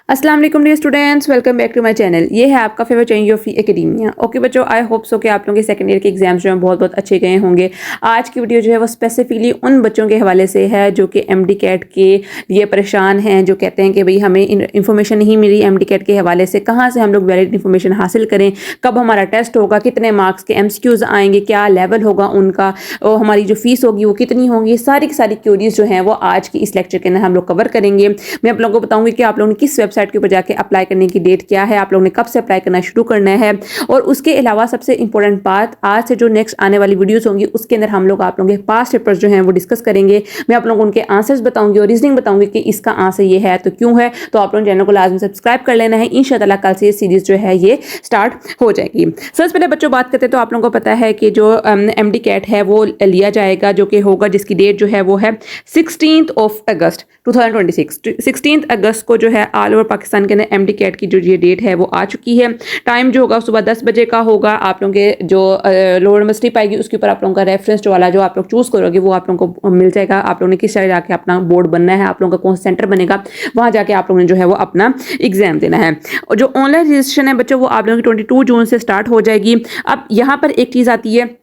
अस्सलाम वालेकुम dear students, welcome back to my channel. ये है आपका favourite channel of academia. Okay बच्चों, आई होप सो कि आप लोगों के सेकंड ईयर के एग्जाम्स जो हैं बहुत बहुत अच्छे गए होंगे। आज की वीडियो जो है वो स्पेसिफिकली उन बच्चों के हवाले से है जो कि एमडी कैट के लिए परेशान हैं, जो कहते हैं कि भाई हमें इन्फॉर्मेशन नहीं मिली एमडी कैट के हवाले से, कहाँ से हम लोग वैलिड इन्फॉर्मेशन हासिल करें, कब हमारा टेस्ट होगा, कितने मार्क्स के एमसीक्यूज आएंगे, क्या लेवल होगा उनका, और हमारी जो फीस होगी वो कितनी होगी। सारी की सारी क्यूरीज जो हैं वो आज की इस लेक्चर के अंदर हम लोग कवर करेंगे। मैं आप लोगों को बताऊंगी कि आप लोगों ने किस वेबसाइट के ऊपर जाके अप्लाई करने की डेट क्या है, आप लोगों ने कब से अप्लाई करना शुरू करना है, और उसके अलावा सबसे इंपॉर्टेंट बात, आज से जो नेक्स्ट आने वाली वीडियोस होंगी उसके अंदर हम लोग आप लोगों के पास्ट पेपर्स जो हैं वो डिस्कस करेंगे। मैं आप लोगों को उनके आंसर्स बताऊंगी और रीजनिंग बताऊंगी कि इसका आंसर ये है तो क्यों है। तो आप लोगों चैनल को लाजमी सब्सक्राइब कर लेना है। इंशाअल्लाह कल से ये सीरीज जो है ये स्टार्ट हो जाएगी। सबसे पहले बच्चों बात करते हैं तो आप लोगों को पता है कि जो एमडी कैट है वो लिया जाएगा, जो कि होगा, जिसकी डेट जो है वो है 16 अगस्त 2026। 16 अगस्त को जो है ऑल ओवर पाकिस्तान के अंदर एमडी कैट की जो ये डेट है वो आ चुकी है। टाइम जो होगा सुबह 10 बजे का होगा। आप लोगों के जो लोअर यूनिवर्सिटी पाएगी उसके ऊपर आप लोगों का रेफरेंस जो वाला जो आप लोग चूज करोगे वो आप लोगों को मिल जाएगा। आप लोगों ने किस तरह जाके अपना बोर्ड बनना है, आप लोगों का कौन सा सेंटर बनेगा, वहां जाके आप लोगों ने जो है वो अपना एग्जाम देना है। और जो ऑनलाइन रजिस्ट्रेशन है बच्चों वो आप लोगों की 22 जून से स्टार्ट हो जाएगी। अब यहाँ पर एक चीज आती है,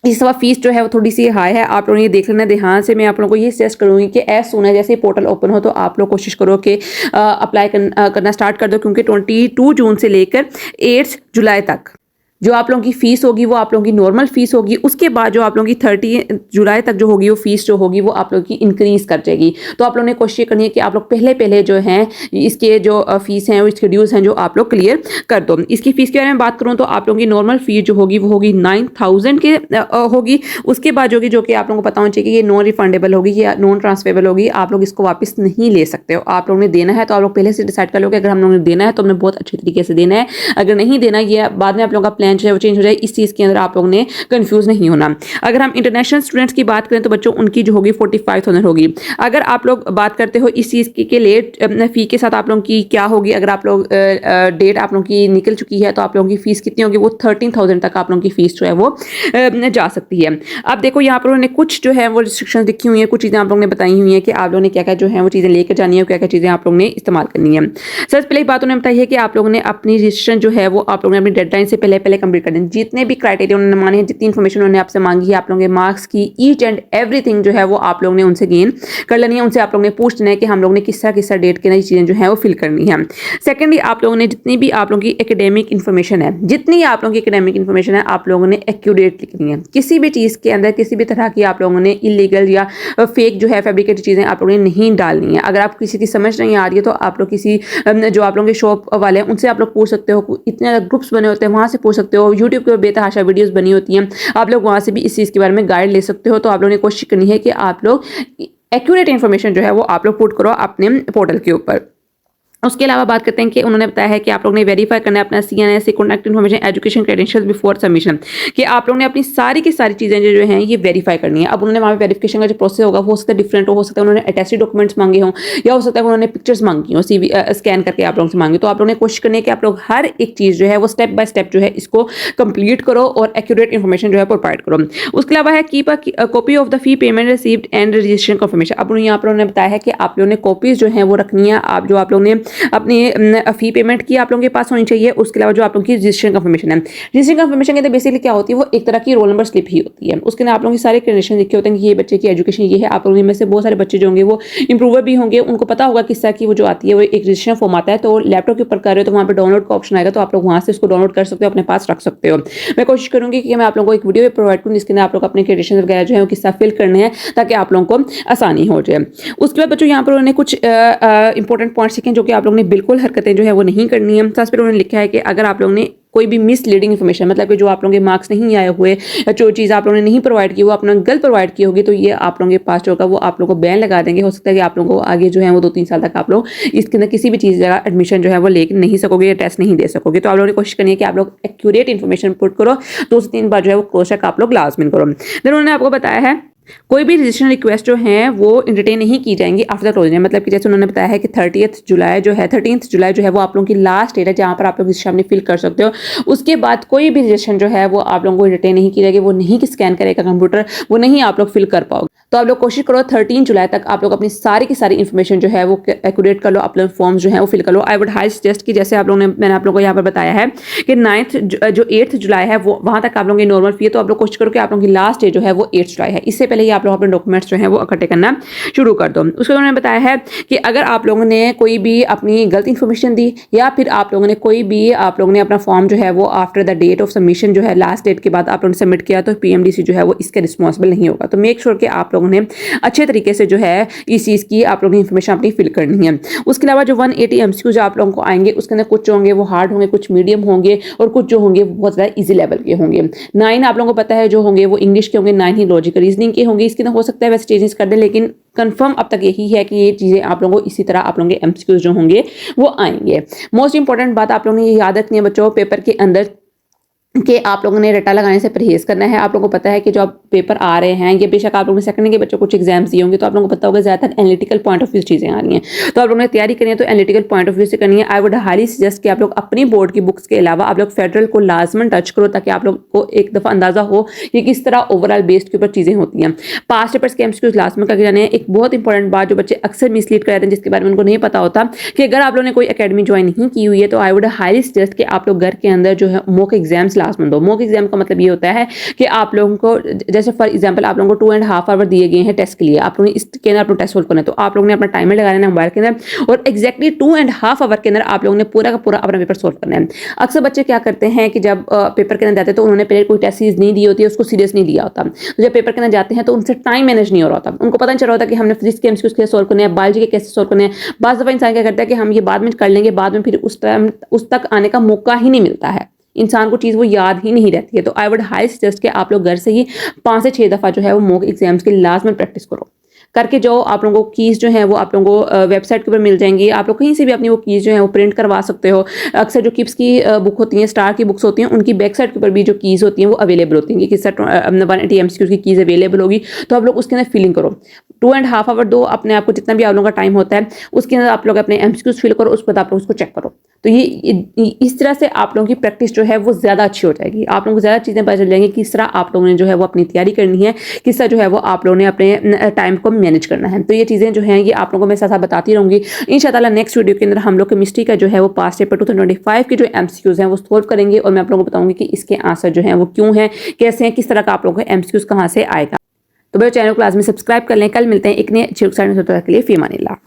इस दफ़ा फीस जो है वो थोड़ी सी हाई है, आप लोगों ने ये देख लेना ध्यान से। मैं आप लोगों को ये सजेस्ट करूँगी कि एज सून है जैसे पोर्टल ओपन हो तो आप लोग कोशिश करो कि अप्लाई करना स्टार्ट कर दो, क्योंकि 22 जून से लेकर 8 जुलाई तक जो आप लोगों की फीस होगी वो आप लोगों की नॉर्मल फीस होगी। उसके बाद जो आप लोगों की 30 जुलाई तक जो होगी वो फीस जो होगी वो आप लोगों की इंक्रीज कर जाएगी। तो आप लोगों ने कोशिश करनी है कि आप लोग पहले जो हैं इसके जो फीस हैं, इसके ड्यूज हैं, जो आप लोग क्लियर कर दो। इसकी फीस के बारे में बात करूँ तो आप लोगों की नॉर्मल फीस जो होगी वो होगी 9000 के होगी। उसके बाद जो कि आप लोगों को पता होना चाहिए कि ये नॉन रिफंडेबल होगी या नॉन ट्रांसफरेबल होगी। आप लोग इसको वापस नहीं ले सकते हो। आप लोगों ने देना है तो आप लोग पहले से डिसाइड कर लो कि अगर हम लोगों ने देना है तो हमने बहुत अच्छे तरीके से देना है, अगर नहीं देना ये बाद में आप लोगों का प्लान जो है वो चेंज हो जाए। इस चीज़ के अंदर आप लोगों ने कंफ्यूज नहीं होना। अगर हम इंटरनेशनल स्टूडेंट्स की बात करें तो बच्चों उनकी जो होगी 45,000 होगी। अगर आप लोग बात करते हो इस चीज़ के लेट फी के साथ आप लोगों की क्या होगी, अगर आप लोग डेट आप लोगों की निकल चुकी है तो आप लोगों की फीस कितनी होगी, वो 13,000 तक आप लोगों की फीस जो है वो जा सकती है। अब देखो यहाँ पर उन्होंने कुछ जो है वो रिस्ट्रिक्शंस लिखी हुई है, कुछ चीज़ें आप लोगों ने बताई हुई है कि आप लोगों ने क्या क्या जो है वो चीज़ें लेकर जानी है, क्या क्या चीज़ें आप लोगों ने इस्तेमाल करनी है। सबसे पहले बात उन्होंने बताई है कि आप लोगों ने अपनी रजिस्ट्रेशन जो है वो आप लोगों ने अपनी डेडलाइन से पहले कंप्लीट कर दें। जितने भी क्राइटेरिया उन्होंने माने हैं, जितनी इन्फॉर्मेशन उन्होंने आपसे मांगी है, आप लोगों के मार्क्स की ईच एंड एवरीथिंग जो है वो आप लोगों ने उनसे गेन कर लेनी है। उनसे आप लोगों ने पूछना है कि हम लोगों ने किस तरह डेट के नई चीज़ें जो है वो फिल करनी है। सेकेंडली आप लोगों ने जितनी भी आप लोगों की एकेडमिक इन्फॉर्मेशन है, जितनी आप लोगों की एकेडमिक इन्फॉर्मेशन है, आप लोगों ने एक्यूरेट लिखनी है। किसी भी चीज़ के अंदर किसी भी तरह की आप लोगों ने इलीगल या फेक जो है फैब्रिकेटेड चीज़ें आप लोगों ने नहीं डालनी है। अगर आप किसी की समझ नहीं आ रही है तो आप लोग किसी जो आप लोगों के शॉप वाले हैं उनसे आप लोग पूछ सकते हो। इतने ग्रुप्स बने होते हैं, वहाँ से पूछ सकते हो। यूट्यूब के बेतहाशा वीडियोज़ बनी होती हैं, आप लोग वहाँ से भी इस चीज़ के बारे में गाइड ले सकते हो। तो आप लोगों ने कोशिश करनी है कि आप लोग एक्यूरेट इन्फॉर्मेशन जो है वो आप लोग पुट करो अपने पोर्टल के ऊपर। उसके अलावा बात करते हैं कि उन्होंने बताया है कि आप लोगों ने वेरीफाई करना है अपना CNS से contact information, education credentials before submission, कि आप लोगों ने अपनी सारी की सारी चीज़ें जो हैं ये वेरीफाई करनी है। अब उन्होंने वहाँ पे वेरिफिकेशन का जो प्रोसेस होगा हो सकता है डिफरेंट हो सकता है उन्होंने अटेस्टेड डॉक्यूमेंट्स मांगे हों, या हो सकता है उन्होंने पिक्चर्स मांगी हो, CV स्कैन करके आप लोगों से मांगे। तो आप लोगों ने कोशिश करनी है कि आप लोग हर एक चीज़ जो है वो स्टेप बाय स्टेप जो है इसको कंप्लीट करो और एक्यूरेट इन्फॉर्मेशन जो है प्रोवाइड करो। उसके अलावा है keep a copy of the fee payment received and registration confirmation. अब यहाँ पर उन्होंने बताया है कि आप लोगों ने कॉपीज जो है वो रखनी है। आप लोगों ने अपनी फी पेमेंट की आप लोगों के पास होनी चाहिए। उसके अलावा जो आप लोगों की रजिस्ट्रेशन कंफर्मेशन है, रजिस्ट्रेशन कंफर्मेशन के अंदर बेसिकली क्या होती है, वो एक तरह की रोल नंबर स्लिप ही होती है। उसके अंदर आप लोगों की सारे कंडीशन लिखे होते हैं कि ये बच्चे की एजुकेशन ये है। आप लोगों में से बहुत सारे बच्चे जो होंगे वो इंप्रूवर भी होंगे, उनको पता होगा किस तरह की वो जो आती है वो एक रजिस्ट्रेशन फॉर्म आता है। तो लैपटॉप के ऊपर कर रहे हो तो वहाँ पर डाउनलोड का ऑप्शन आएगा, तो आप लोग वहाँ से उसको डाउनलोड कर सकते हो, अपने पास रख सकते हो। मैं कोशिश करूँगी कि मैं आप लोगों को एक वीडियो प्रोवाइड करूँ जिसके अंदर आप लोग अपने क्रेडेंशियल्स वगैरह जो है वो किस तरह फिल करने हैं ताकि आप लोगों को आसानी हो जाए। उसके बाद बच्चों यहाँ पर उन्होंने कुछ इंपॉर्टेंट पॉइंट्स लिखे जो कि आप लोगों ने बिल्कुल हरकतें जो है वो नहीं करनी है। सबसे पहले उन्होंने लिखा है कि अगर आप लोगों ने कोई भी मिसलीडिंग इन्फॉर्मेशन, मतलब कि जो आप लोगों के मार्क्स नहीं आए हुए या जो चीज़ आप लोगों ने नहीं प्रोवाइड की वो अपना गलत प्रोवाइड की होगी, तो ये आप लोगों के पास जो होगा वो आप लोगों को बैन लगा देंगे। हो सकता है कि आप लोगों को आगे जो है वो 2-3 साल तक आप लोग इसके अंदर किसी भी चीज़ जगह एडमिशन जो है वो ले नहीं सकोगे या टेस्ट नहीं दे सकोगे। तो आप लोगों ने कोशिश करनी है कि आप लोग एक्यूरेट इन्फॉर्मेशन पुट करो, 2 से 3 बार जो है वो क्रॉस चेक आप लोग लाजमी करो। देन उन्होंने आपको बताया है कोई भी रजिस्ट्रेशन रिक्वेस्ट जो है वो एंटरटेन नहीं की जाएंगी आफ्टर द क्लोजिंग। मतलब कि जैसे उन्होंने बताया है कि 13 जुलाई जो है वो आप लोगों की लास्ट डेट है जहां पर आप लोग रजिस्ट्रेशन अपनी फिल कर सकते हो। उसके बाद कोई भी रजिस्ट्रेशन जो है वो आप लोगों को एंटरटेन नहीं की जाएगी, वो नहीं स्कैन करेगा कंप्यूटर, वो नहीं आप लोग फिल कर पाओगे। तो आप लोग कोशिश करो 13 जुलाई तक आप लोग अपनी सारी की सारी इन्फॉर्मेशन जो है वो एक्यूरेट कर लो, अपने फॉर्म्स जो है वो फिल कर लो। आई वुड हाईली सजेस्ट कि जैसे आप लोगों ने मैंने आप लोगों को यहाँ पर बताया है कि 9th जो 8th जुलाई है वो वहाँ तक आप लोगों की नॉर्मल फी है, तो आप लोग कोशिश करो कि आप लोगों की लास्ट डे जो है वो 8 जुलाई है। इससे पहले ही आप लोग अपने डॉक्यूमेंट्स जो है वो इकट्ठे करना शुरू कर दो। उसके उन्होंने बताया है कि अगर आप लोगों ने कोई भी अपनी गलत इन्फॉर्मेशन दी या फिर आप लोगों ने कोई भी आप लोगों ने अपना फॉर्म जो है वो after the date of submission जो है लास्ट डेट के बाद आप लोगों ने सबमिट किया, तो पीएमडीसी जो है वो इसके रिस्पॉन्सिबल नहीं होगा। तो मेक श्योर कि आप लोगों ने अच्छे तरीके से जो है इस चीज़ की आप लोगों ने इन्फॉर्मेशन अपनी फिल करनी है। उसके अलावा जो 180 MCQ जो आप लोगों को आएंगे उसके अंदर कुछ होंगे वो हार्ड होंगे, कुछ मीडियम होंगे और कुछ जो होंगे वो बहुत ज़्यादा ईजी लेवल के होंगे। 9 आप लोगों को पता है जो होंगे वो इंग्लिश के होंगे, 9 ही लॉजिकल रीजनिंग के होंगे। इसके अंदर हो सकता है वैसे चेंजेस कर दें, लेकिन कंफर्म अब तक यही है कि ये चीज़ें आप लोगों को इसी तरह आप लोगों के MCQs जो होंगे वो आएंगे। मोस्ट इंपॉर्टेंट बात आप लोगों ने ये याद रखनी है बच्चों, पेपर के अंदर कि आप लोगों ने रट्टा लगाने से परहेज करना है। आप लोगों को पता है कि जो आप पेपर आ रहे हैं ये बेशक आप लोगों ने सेकंड के बच्चों कुछ एग्जाम्स दिए होंगे, तो आप लोगों को पता होगा ज़्यादातर एनालिटिकल पॉइंट ऑफ व्यू चीज़ें आ रही हैं। तो आप लोगों ने तैयारी करनी है तो एनालिटिकल पॉइंट ऑफ व्यू से करनी है। आई वुड हाईली सजेस्ट कि आप लोग अपनी बोर्ड की बुक्स के अलावा आप लोग फेडरल को लाजमन टच करो, ताकि आप लोग को एक दफ़ा अंदाजा हो कि किस तरह ओवरऑल बेस्ड के ऊपर चीज़ें होती हैं। पास्ट पेपर्स के MCQs लाजमन करके जाने हैं। एक बहुत इंपॉर्टेंट बात जो बच्चे अक्सर मिसलीड कर जाते हैं, जिसके बारे में उनको नहीं पता होता, कि अगर आप लोगों ने कोई अकेडमी ज्वाइन नहीं की हुई है तो आई वुड हाईली सजेस्ट कि आप लोग घर के अंदर जो है मॉक एग्जाम्स लाजमन दो। मॉक एग्जाम का मतलब ये होता है कि आप लोगों को जैसे फॉर एग्जांपल आप लोगों को 2.5 आवर दिए गए हैं टेस्ट के लिए, आप लोगों ने इसके अंदर अपना टेस्ट सोल्व करना है, तो आप लोगों ने अपना टाइमर लगा लेना मोबाइल के अंदर और एक्जैक्टली 2.5 आवर के अंदर आप लोगों ने पूरा का पूरा अपना पेपर सोल्व करना है। अक्सर बच्चे क्या करते हैं कि जब पेपर के अंदर जाते हैं तो उन्होंने पहले कोई टेस्ट सीरीज नहीं दी होती है, उसको सीरियस नहीं लिया होता। तो जब पेपर के अंदर जाते हैं तो उनसे टाइम मैनेज नहीं हो रहा होता, उनको पता नहीं चल रहा होता कि हमने फिजिक्स के MCQs कैसे सोल्व करने हैं, बायोलॉजी के कैसे सोल्व करने हैं। बाज़ दफ़ा इंसान क्या करता है कि हम ये बाद में कर लेंगे, बाद में फिर उस टाइम उस तक आने का मौका ही नहीं मिलता है, इंसान को चीज़ वो याद ही नहीं रहती है। तो आई वुड हाई सजेस्ट कि आप लोग घर से ही 5 से 6 दफ़ा जो है वो मॉक एग्जाम्स की लाजमन प्रैक्टिस करो करके जाओ। आप लोगों को कीज़ जो है वो आप लोगों को वेबसाइट के ऊपर मिल जाएंगी, आप लोग कहीं से भी अपनी वो कीज़ जो है वो प्रिंट करवा सकते हो। अक्सर जो किप्स की बुक होती हैं, स्टार की बुक्स होती हैं, उनकी बैक साइड के ऊपर भी जो कीज़ होती हैं वो अवेलेबल होती हैं कि किस तरह 180 MCQs की कीज़ अवेलेबल होगी, तो आप लोग उसके अंदर फिलिंग करो। 2.5 आवर दो अपने आप को, जितना भी आप लोगों का टाइम होता है उसके अंदर आप लोग अपने MCQs फिल करो, उसके बाद आप लोग उसको चेक करो। तो ये इस तरह से आप लोगों की प्रैक्टिस जो है वो ज़्यादा अच्छी हो जाएगी। आप लोगों को ज़्यादा चीज़ें पता चल जाएंगी, किस तरह आप लोगों ने जो है वो अपनी तैयारी करनी है, किस तरह जो है वो आप लोगों ने अपने टाइम को मैनेज करना है। तो ये चीज़ें जो हैं ये आप लोगों को मैं साथ साथ बताती रहूँगी। इंशाअल्लाह नेक्स्ट वीडियो के अंदर हम लोग केमिस्ट्री का जो है वो पास्ट पेपर 2025 के जो MCQs हैं वो सोल्व करेंगे और मैं आप लोगों को बताऊँगी कि इसके आंसर जो हैं वो क्यों हैं, कैसे हैं, किस तरह का आप लोगों को MCQs कहाँ से आएगा। तो मेरे चैनल को लाजमी सब्सक्राइब कर लें। कल मिलते हैं एक नए अच्छे के लिए। फी अमानिल्लाह।